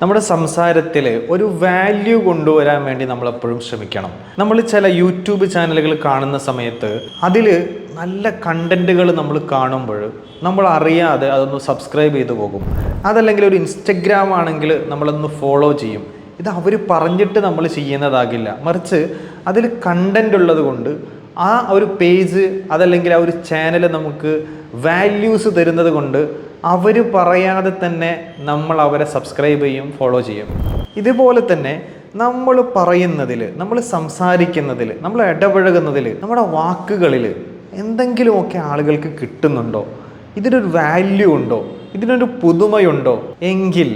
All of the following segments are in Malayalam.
നമ്മുടെ സംസാരത്തിൽ ഒരു വാല്യൂ കൊണ്ടുവരാൻ വേണ്ടി നമ്മളെപ്പോഴും ശ്രമിക്കണം. നമ്മൾ ചില യൂട്യൂബ് ചാനലുകൾ കാണുന്ന സമയത്ത് അതിൽ നല്ല കണ്ടൻറ്റുകൾ നമ്മൾ കാണുമ്പോൾ നമ്മൾ അറിയാതെ അതൊന്ന് സബ്സ്ക്രൈബ് ചെയ്ത് പോകും. അതല്ലെങ്കിൽ ഒരു ഇൻസ്റ്റഗ്രാം ആണെങ്കിൽ നമ്മളൊന്ന് ഫോളോ ചെയ്യും. ഇത് അവർ പറഞ്ഞിട്ട് നമ്മൾ ചെയ്യുന്നതാകില്ല, മറിച്ച് അതിൽ കണ്ടൻ്റ് ഉള്ളത് കൊണ്ട് ആ ഒരു പേജ് അതല്ലെങ്കിൽ ആ ഒരു ചാനൽ നമുക്ക് വാല്യൂസ് തരുന്നത് കൊണ്ട് അവർ പറയാതെ തന്നെ നമ്മൾ അവരെ സബ്സ്ക്രൈബ് ചെയ്യും, ഫോളോ ചെയ്യും. ഇതുപോലെ തന്നെ നമ്മൾ പറയുന്നതിൽ, നമ്മൾ സംസാരിക്കുന്നതിൽ, നമ്മൾ ഇടപഴകുന്നതിൽ, നമ്മുടെ വാക്കുകളിൽ എന്തെങ്കിലുമൊക്കെ ആളുകൾക്ക് കിട്ടുന്നുണ്ടോ, ഇതിനൊരു വാല്യൂ ഉണ്ടോ, ഇതിനൊരു പുതുമയുണ്ടോ എങ്കിൽ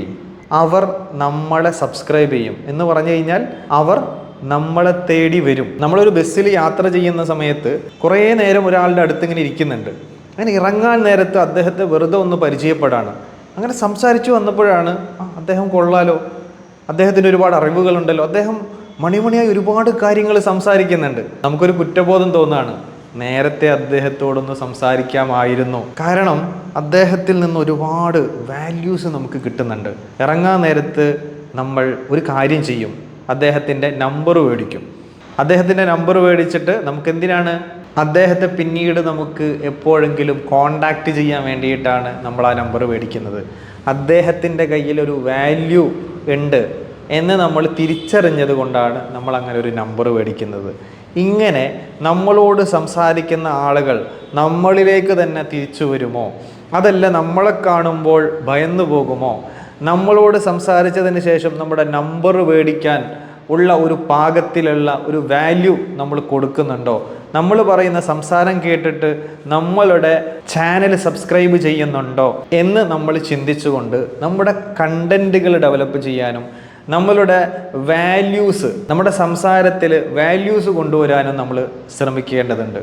അവർ നമ്മളെ സബ്സ്ക്രൈബ് ചെയ്യും. എന്ന് പറഞ്ഞു കഴിഞ്ഞാൽ അവർ നമ്മളെ തേടി വരും. നമ്മളൊരു ബസ്സിൽ യാത്ര ചെയ്യുന്ന സമയത്ത് കുറേ നേരം ഒരാളുടെ അടുത്ത് ഇങ്ങനെ ഇരിക്കുന്നുണ്ട്. അങ്ങനെ ഇറങ്ങാൻ നേരത്ത് അദ്ദേഹത്തെ വെറുതെ ഒന്ന് പരിചയപ്പെടാണ്. അങ്ങനെ സംസാരിച്ചു വന്നപ്പോഴാണ് അദ്ദേഹം കൊള്ളാലോ, അദ്ദേഹത്തിന് ഒരുപാട് അറിവുകളുണ്ടല്ലോ, അദ്ദേഹം മണിമണിയായി ഒരുപാട് കാര്യങ്ങൾ സംസാരിക്കുന്നുണ്ട്. നമുക്കൊരു കുറ്റബോധം തോന്നുകയാണ്, നേരത്തെ അദ്ദേഹത്തോടൊന്ന് സംസാരിക്കാമായിരുന്നു. കാരണം അദ്ദേഹത്തിൽ നിന്ന് ഒരുപാട് വാല്യൂസ് നമുക്ക് കിട്ടുന്നുണ്ട്. ഇറങ്ങാൻ നേരത്ത് നമ്മൾ ഒരു കാര്യം ചെയ്യും, അദ്ദേഹത്തിൻ്റെ നമ്പർ മേടിക്കും. അദ്ദേഹത്തിൻ്റെ നമ്പർ മേടിച്ചിട്ട് നമുക്ക് എന്തിനാണ്, അദ്ദേഹത്തെ പിന്നീട് നമുക്ക് എപ്പോഴെങ്കിലും കോണ്ടാക്റ്റ് ചെയ്യാൻ വേണ്ടിയിട്ടാണ് നമ്മൾ ആ നമ്പർ മേടിക്കുന്നത്. അദ്ദേഹത്തിൻ്റെ കയ്യിലൊരു വാല്യൂ ഉണ്ട് എന്ന് നമ്മൾ തിരിച്ചറിഞ്ഞത് കൊണ്ടാണ് നമ്മൾ അങ്ങനെ ഒരു നമ്പർ മേടിക്കുന്നത്. ഇങ്ങനെ നമ്മളോട് സംസാരിക്കുന്ന ആളുകൾ നമ്മളിലേക്ക് തന്നെ തിരിച്ചു വരുമോ, അതല്ല നമ്മളെ കാണുമ്പോൾ ഭയന്നു പോകുമോ, നമ്മളോട് സംസാരിച്ചതിന് ശേഷം നമ്മുടെ നമ്പർ മേടിക്കാൻ ഉള്ള ഒരു പാകത്തിലുള്ള ഒരു വാല്യൂ നമ്മൾ കൊടുക്കുന്നുണ്ടോ, നമ്മൾ പറയുന്ന സംസാരം കേട്ടിട്ട് നമ്മളുടെ ചാനൽ സബ്സ്ക്രൈബ് ചെയ്യുന്നുണ്ടോ എന്ന് നമ്മൾ ചിന്തിച്ചുകൊണ്ട് നമ്മുടെ കണ്ടൻറ്റുകൾ ഡെവലപ്പ് ചെയ്യാനും നമ്മളുടെ വാല്യൂസ്, നമ്മുടെ സംസാരത്തിൽ വാല്യൂസ് കൊണ്ടുവരാനും നമ്മൾ ശ്രമിക്കേണ്ടതുണ്ട്.